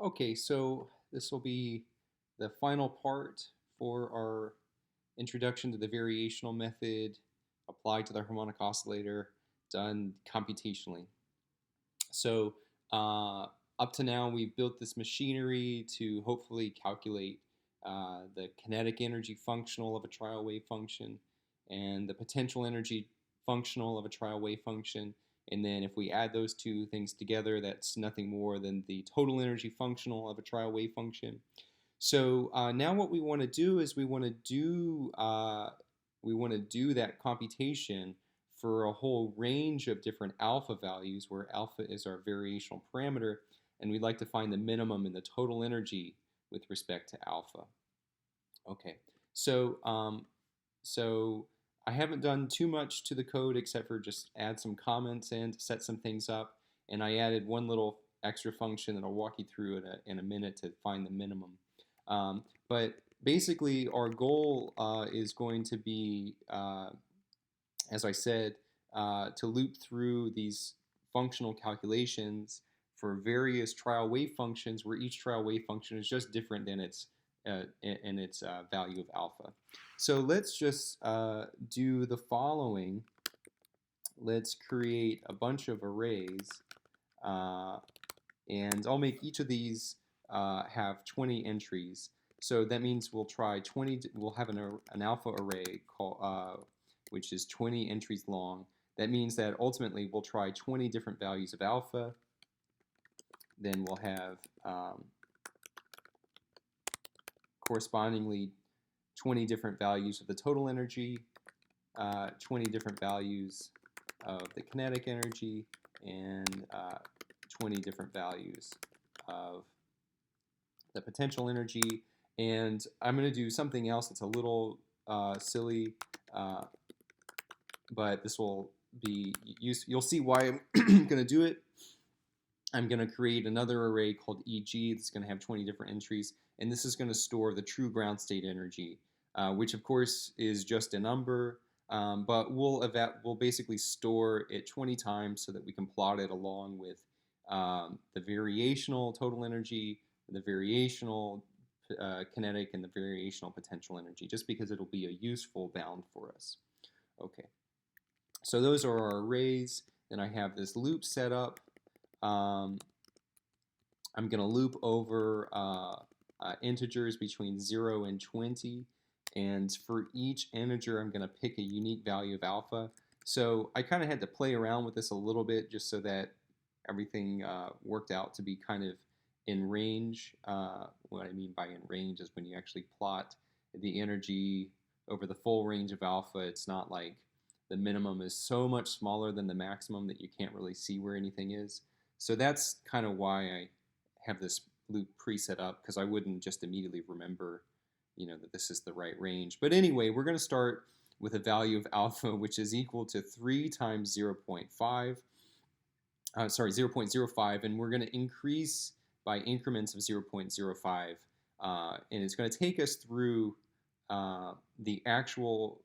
Okay, so this will be the final part for our introduction to the variational method applied to the harmonic oscillator done computationally. So up to now, we've built this machinery to hopefully calculate the kinetic energy functional of a trial wave function and the potential energy functional of a trial wave function. And then if we add those two things together, that's nothing more than the total energy functional of a trial wave function. So now what we want to do is we want to do that computation for a whole range of different alpha values, where alpha is our variational parameter, and we'd like to find the minimum in the total energy with respect to alpha. Okay, so so I haven't done too much to the code except for just add some comments in to set some things up, and I added one little extra function that I'll walk you through in a minute to find the minimum. But basically, our goal is going to be, as I said, to loop through these functional calculations for various trial wave functions, where each trial wave function is just different than its in its value of alpha. So let's just do the following. Let's create a bunch of arrays, and I'll make each of these have 20 entries. So that means we'll try 20. We'll have an alpha array called which is 20 entries long. That means that ultimately we'll try 20 different values of alpha. Then we'll have correspondingly 20 different values of the total energy, 20 different values of the kinetic energy, and 20 different values of the potential energy. And I'm going to do something else that's a little silly, but this will be used. You'll see why I'm going to do it. I'm going to create another array called EG that's going to have 20 different entries, and this is going to store the true ground state energy, which of course is just a number, but we'll basically store it 20 times so that we can plot it along with the variational total energy, the variational kinetic, and the variational potential energy, just because it'll be a useful bound for us. Okay, so those are our arrays. Then I have this loop set up. I'm going to loop over integers between 0 and 20, and for each integer I'm going to pick a unique value of alpha. So I kind of had to play around with this a little bit just so that everything worked out to be kind of in range. What I mean by in range is when you actually plot the energy over the full range of alpha, it's not like the minimum is so much smaller than the maximum that you can't really see where anything is. So that's kind of why I have this loop preset up, because I wouldn't just immediately remember, that this is the right range. But anyway, we're going to start with a value of alpha which is equal to 3 times 0.5. 0.05, and we're going to increase by increments of 0.05, and it's going to take us through the actual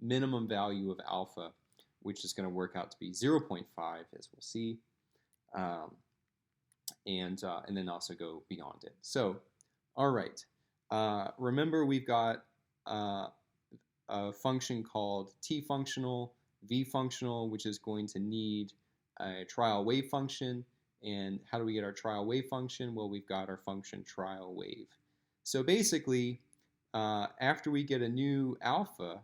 minimum value of alpha, which is going to work out to be 0.5, as we'll see, and then also go beyond it. So, all right, remember we've got a function called t functional, v functional, which is going to need a trial wave function. And how do we get our trial wave function? Well, we've got our function trial wave. So basically, after we get a new alpha,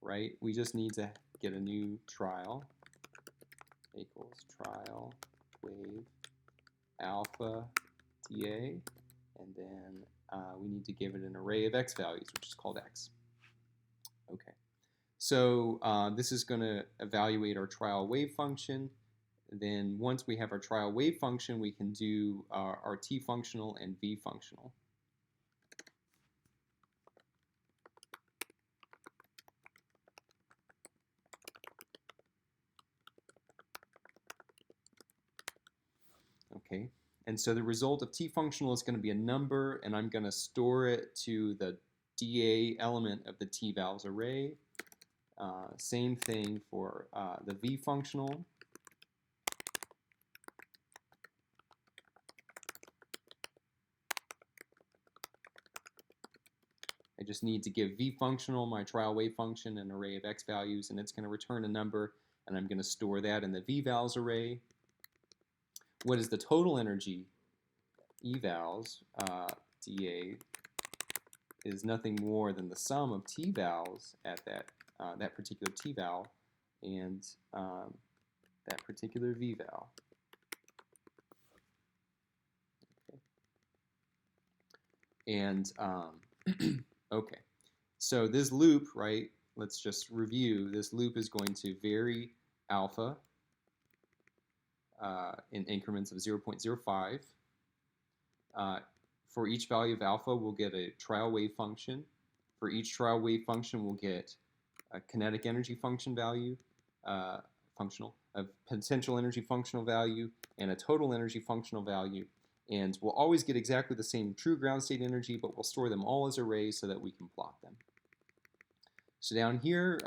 right, we just need to get a new trial equals trial wave alpha dA, and then we need to give it an array of x values, which is called x. Okay, so this is going to evaluate our trial wave function. Then once we have our trial wave function, we can do our t functional and v functional. Okay, and so the result of t functional is going to be a number, and I'm going to store it to the dA element of the t-vals array. Same thing for the v functional. just need to give v functional, my trial wave function, an array of x values, and it's going to return a number, and I'm going to store that in the v-vals array. What is the total energy? E-vals, dA, is nothing more than the sum of t-vals at that particular t-val and that particular v-val. Okay. And okay, so this loop, right, let's just review. This loop is going to vary alpha in increments of 0.05. For each value of alpha, we'll get a trial wave function. For each trial wave function, we'll get a kinetic energy function value, a potential energy functional value, and a total energy functional value. And we'll always get exactly the same true ground state energy, but we'll store them all as arrays so that we can plot them. So down here,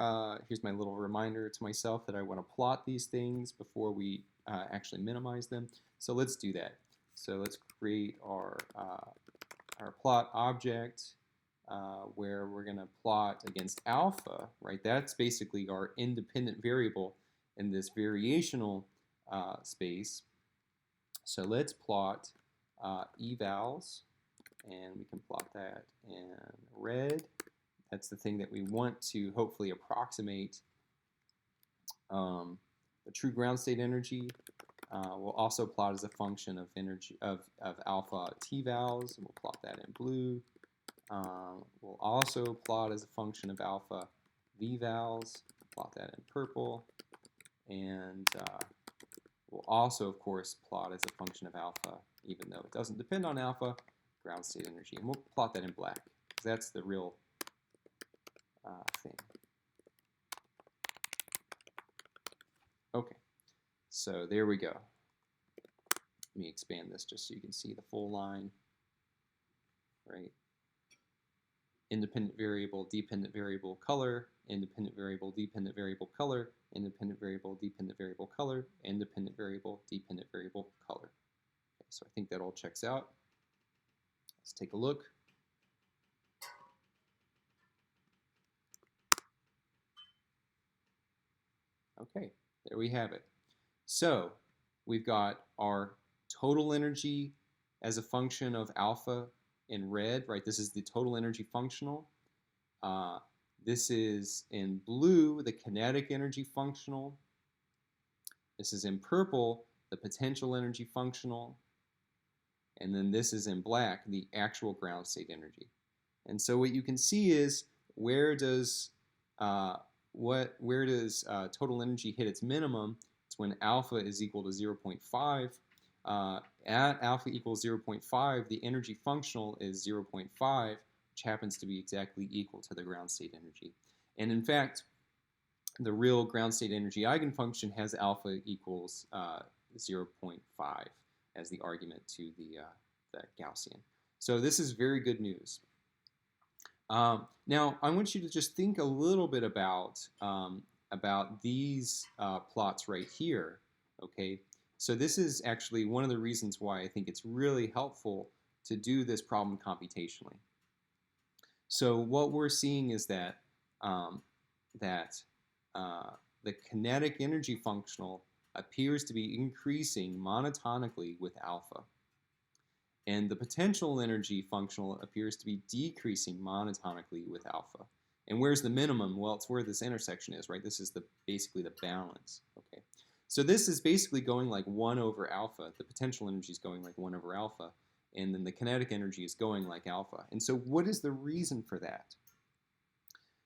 here's my little reminder to myself that I want to plot these things before we actually minimize them. So let's do that. So let's create our plot object where we're going to plot against alpha, right? That's basically our independent variable in this variational space. So let's plot evals, and we can plot that in red. That's the thing that we want to hopefully approximate the true ground state energy. We'll also plot as a function of energy of alpha t-vals, and we'll plot that in blue. We'll also plot as a function of alpha v-vals, plot that in purple, and we'll also, of course, plot as a function of alpha, even though it doesn't depend on alpha, ground state energy, and we'll plot that in black, because that's the real thing. Okay, so there we go. Let me expand this just so you can see the full line, right? Independent variable, dependent variable, color, independent variable, dependent variable, color, independent variable, dependent variable, color, independent variable, dependent variable, color. Okay, so I think that all checks out. Let's take a look. Okay, there we have it. So we've got our total energy as a function of alpha in red, right? This is the total energy functional. This is in blue, the kinetic energy functional. This is in purple, the potential energy functional. And then this is in black, the actual ground state energy. And so what you can see is where does total energy hit its minimum? It's when alpha is equal to 0.5. At alpha equals 0.5, the energy functional is 0.5, which happens to be exactly equal to the ground state energy. And in fact, the real ground state energy eigenfunction has alpha equals 0.5 as the argument to the Gaussian. So this is very good news. Now, I want you to just think a little bit about these plots right here, okay? So this is actually one of the reasons why I think it's really helpful to do this problem computationally. So what we're seeing is that the kinetic energy functional appears to be increasing monotonically with alpha. And the potential energy functional appears to be decreasing monotonically with alpha. And where's the minimum? Well, it's where this intersection is, right? This is basically the balance, okay? So this is basically going like 1 over alpha. The potential energy is going like 1 over alpha, and then the kinetic energy is going like alpha. And so what is the reason for that?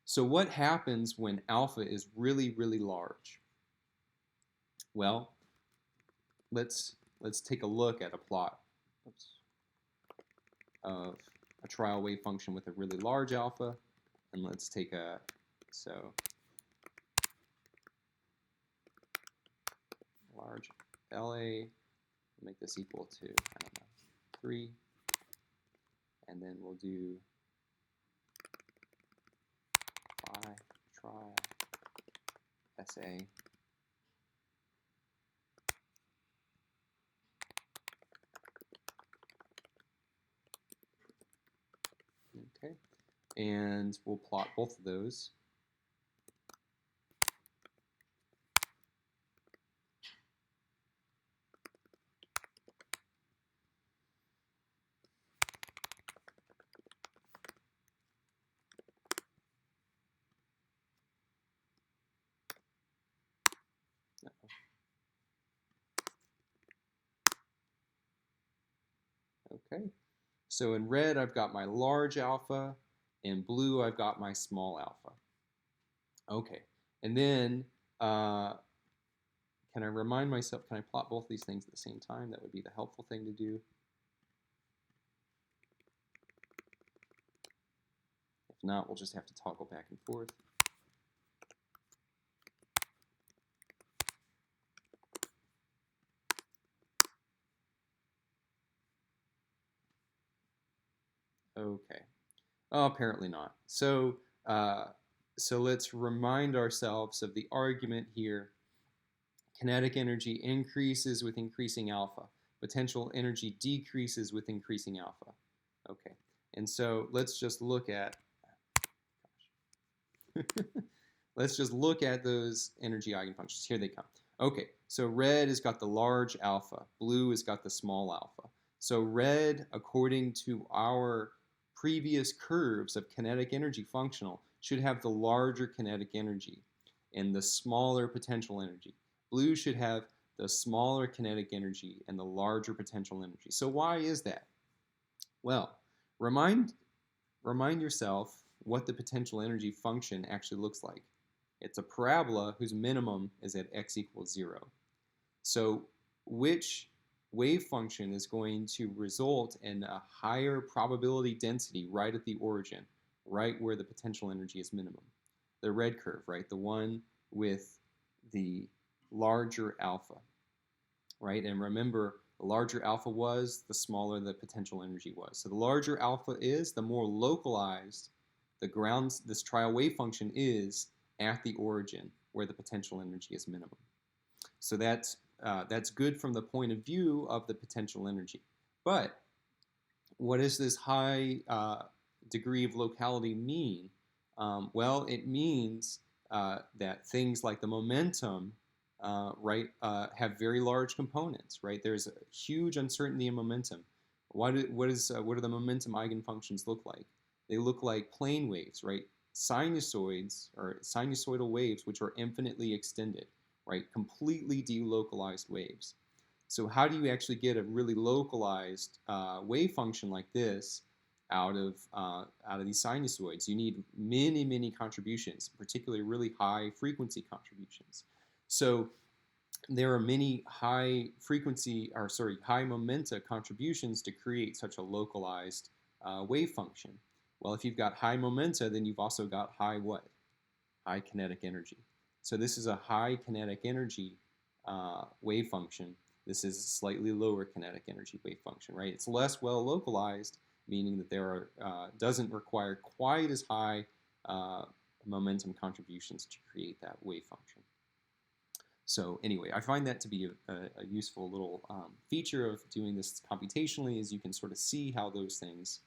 So what happens when alpha is really, really large? Well, let's take a look at a plot of a trial wave function with a really large alpha, and let's take large LA, make this equal to, I don't know, 3, and then we'll do phi trial SA. Okay, and we'll plot both of those. Okay, so in red I've got my large alpha, in blue I've got my small alpha. Okay, and then can I remind myself, can I plot both these things at the same time? That would be the helpful thing to do. If not, we'll just have to toggle back and forth. Okay. Oh, apparently not. So let's remind ourselves of the argument here. Kinetic energy increases with increasing alpha. Potential energy decreases with increasing alpha. Okay. And so let's just look at let's just look at those energy eigenfunctions. Here they come. Okay, so red has got the large alpha. Blue has got the small alpha. So red, according to our previous curves of kinetic energy functional, should have the larger kinetic energy and the smaller potential energy. Blue should have the smaller kinetic energy and the larger potential energy. So why is that? Well, remind yourself what the potential energy function actually looks like. It's a parabola whose minimum is at x equals 0. So which wave function is going to result in a higher probability density right at the origin, right where the potential energy is minimum? The red curve, right? The one with the larger alpha, right? And remember, the larger alpha was, the smaller the potential energy was. So the larger alpha is, the more localized this trial wave function is at the origin where the potential energy is minimum. So that's good from the point of view of the potential energy. But what does this high degree of locality mean? Well, it means that things like the momentum have very large components, right? There's a huge uncertainty in momentum. What do the momentum eigenfunctions look like? They look like plane waves, right? Sinusoids or sinusoidal waves which are infinitely extended, right? Completely delocalized waves. So how do you actually get a really localized wave function like this out of these sinusoids? You need many contributions, particularly really high frequency contributions. So there are many high momenta contributions to create such a localized wave function. Well, if you've got high momenta, then you've also got high what? High kinetic energy. So this is a high kinetic energy wave function. This is a slightly lower kinetic energy wave function, right? It's less well localized, meaning that there doesn't require quite as high momentum contributions to create that wave function. So anyway, I find that to be a useful little feature of doing this computationally, is you can sort of see how those things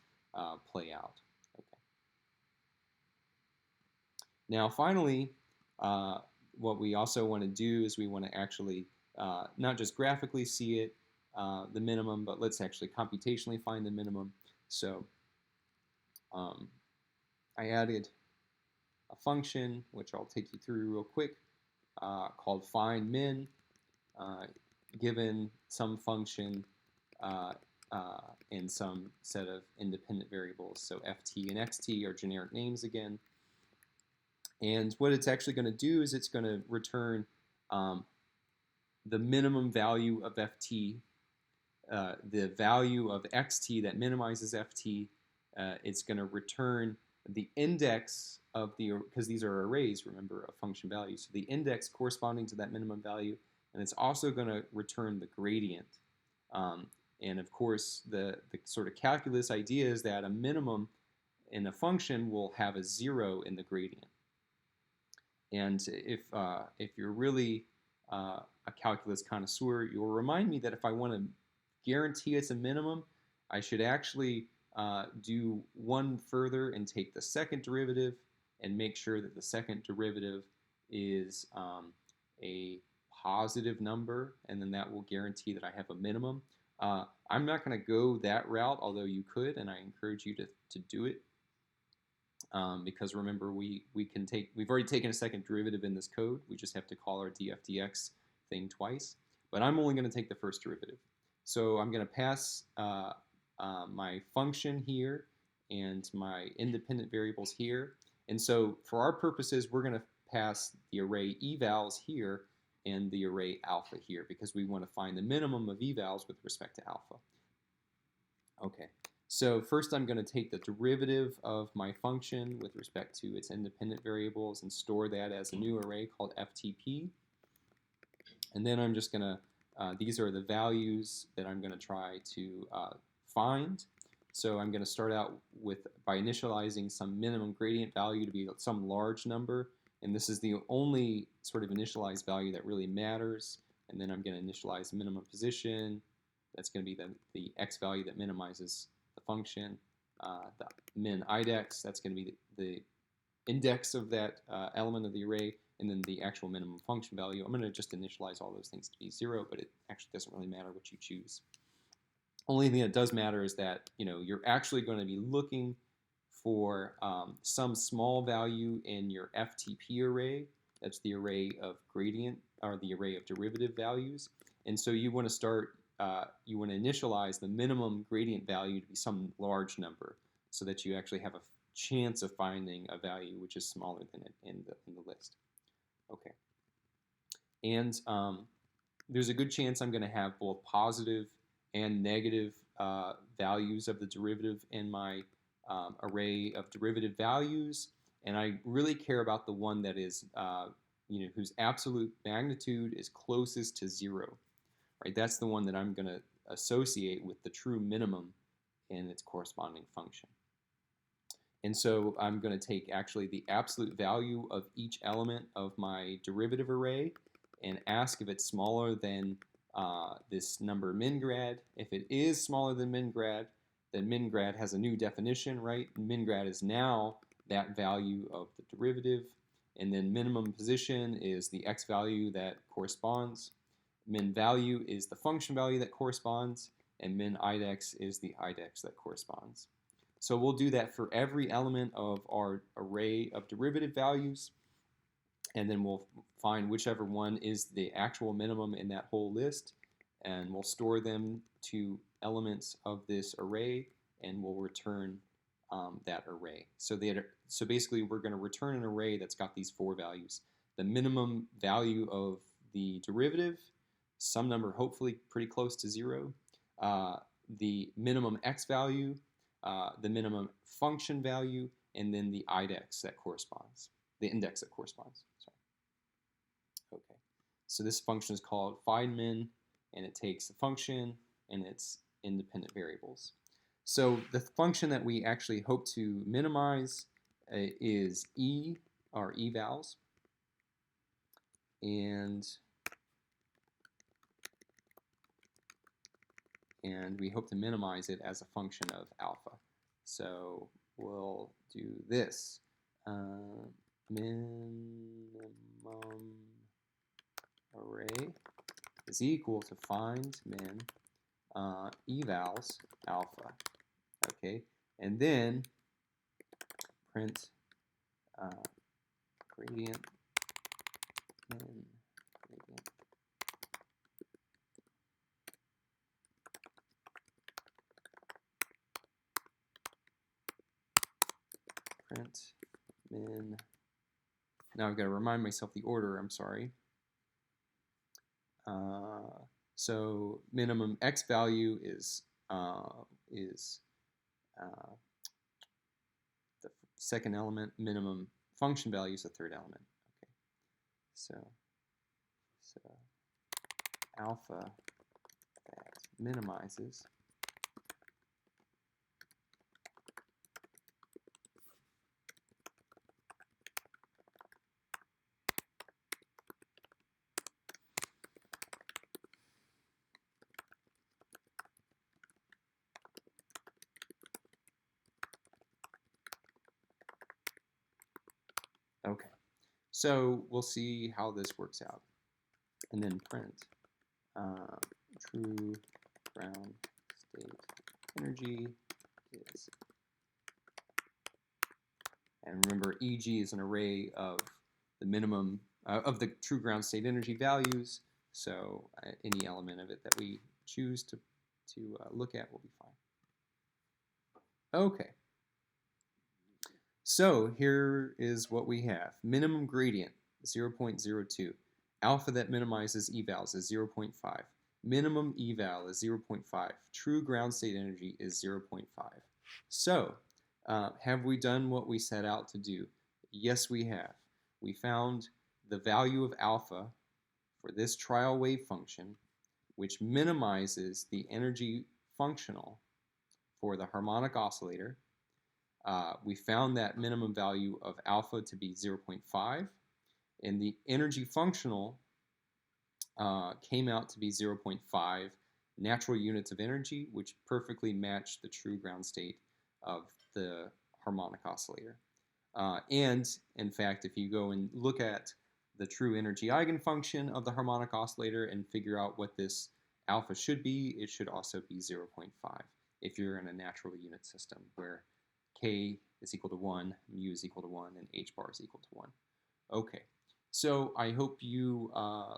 play out. Okay. Now finally, what we also want to do is we want to actually not just graphically see it, the minimum, but let's actually computationally find the minimum. So I added a function, which I'll take you through real quick, called find min, given some function and some set of independent variables. So ft and xt are generic names again. And what it's actually going to do is it's going to return the minimum value of ft, the value of xt that minimizes ft. It's going to return the index of because these are arrays, remember, of function values. So the index corresponding to that minimum value, and it's also going to return the gradient. And of course, the sort of calculus idea is that a minimum in a function will have a 0 in the gradient. And if you're really a calculus connoisseur, you'll remind me that if I want to guarantee it's a minimum, I should actually do one further and take the second derivative and make sure that the second derivative is a positive number, and then that will guarantee that I have a minimum. I'm not going to go that route, although you could, and I encourage you to do it. Because remember, we've already taken a second derivative in this code. We just have to call our df/dx thing twice. But I'm only going to take the first derivative. So I'm going to pass my function here and my independent variables here. And so for our purposes, we're going to pass the array evals here and the array alpha here, because we want to find the minimum of evals with respect to alpha. Okay. So first I'm going to take the derivative of my function with respect to its independent variables and store that as a new array called ftp. And then I'm just going to, these are the values that I'm going to try to find. So I'm going to start out by initializing some minimum gradient value to be some large number. And this is the only sort of initialized value that really matters. And then I'm going to initialize minimum position. That's going to be the x value that minimizes the function. The min IDEX, that's going to be the index of that element of the array, and then the actual minimum function value. I'm going to just initialize all those things to be 0, but it actually doesn't really matter what you choose. Only thing that does matter is that you're actually going to be looking for some small value in your FTP array. That's the array of gradient, or the array of derivative values. And so you want to start, you want to initialize the minimum gradient value to be some large number, so that you actually have a chance of finding a value which is smaller than it in the list. Okay. And there's a good chance I'm going to have both positive and negative values of the derivative in my array of derivative values, and I really care about the one that is, whose absolute magnitude is closest to 0. Right? That's the one that I'm going to associate with the true minimum in its corresponding function. And so I'm going to take actually the absolute value of each element of my derivative array and ask if it's smaller than this number mingrad. If it is smaller than mingrad, then mingrad has a new definition, right? Mingrad is now that value of the derivative, and then minimum position is the x value that corresponds. Min value is the function value that corresponds, and min IDEX is the IDEX that corresponds. So we'll do that for every element of our array of derivative values, and then we'll find whichever one is the actual minimum in that whole list, and we'll store them to elements of this array, and we'll return that array. So basically we're going to return an array that's got these 4 values. The minimum value of the derivative, some number hopefully pretty close to 0, the minimum x value, the minimum function value, and then the IDEX that corresponds, the index that corresponds. Sorry. Okay, so this function is called findmin, and it takes the function and its independent variables. So the function that we actually hope to minimize is e, or evals, and we hope to minimize it as a function of alpha. So we'll do this. Minimum array is equal to find min evals alpha. Okay, and then print gradient min gradient. Print min. Now I've got to remind myself the order. I'm sorry. So minimum x value is the second element. Minimum function value is the third element. Okay. So alpha that minimizes So we'll see how this works out. And then print true ground state energy is. And remember, EG is an array of the minimum of the true ground state energy values. So any element of it that we choose to look at will be fine. Okay. So here is what we have. Minimum gradient, 0.02. Alpha that minimizes evals is 0.5. Minimum eval is 0.5. True ground state energy is 0.5. So have we done what we set out to do? Yes, we have. We found the value of alpha for this trial wave function, which minimizes the energy functional for the harmonic oscillator. We found that minimum value of alpha to be 0.5, and the energy functional came out to be 0.5 natural units of energy, which perfectly matched the true ground state of the harmonic oscillator. And in fact, if you go and look at the true energy eigenfunction of the harmonic oscillator and figure out what this alpha should be, it should also be 0.5 if you're in a natural unit system where k is equal to 1, mu is equal to 1, and h bar is equal to 1. Okay, so I hope you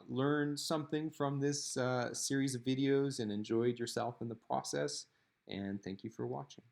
learned something from this series of videos and enjoyed yourself in the process, and thank you for watching.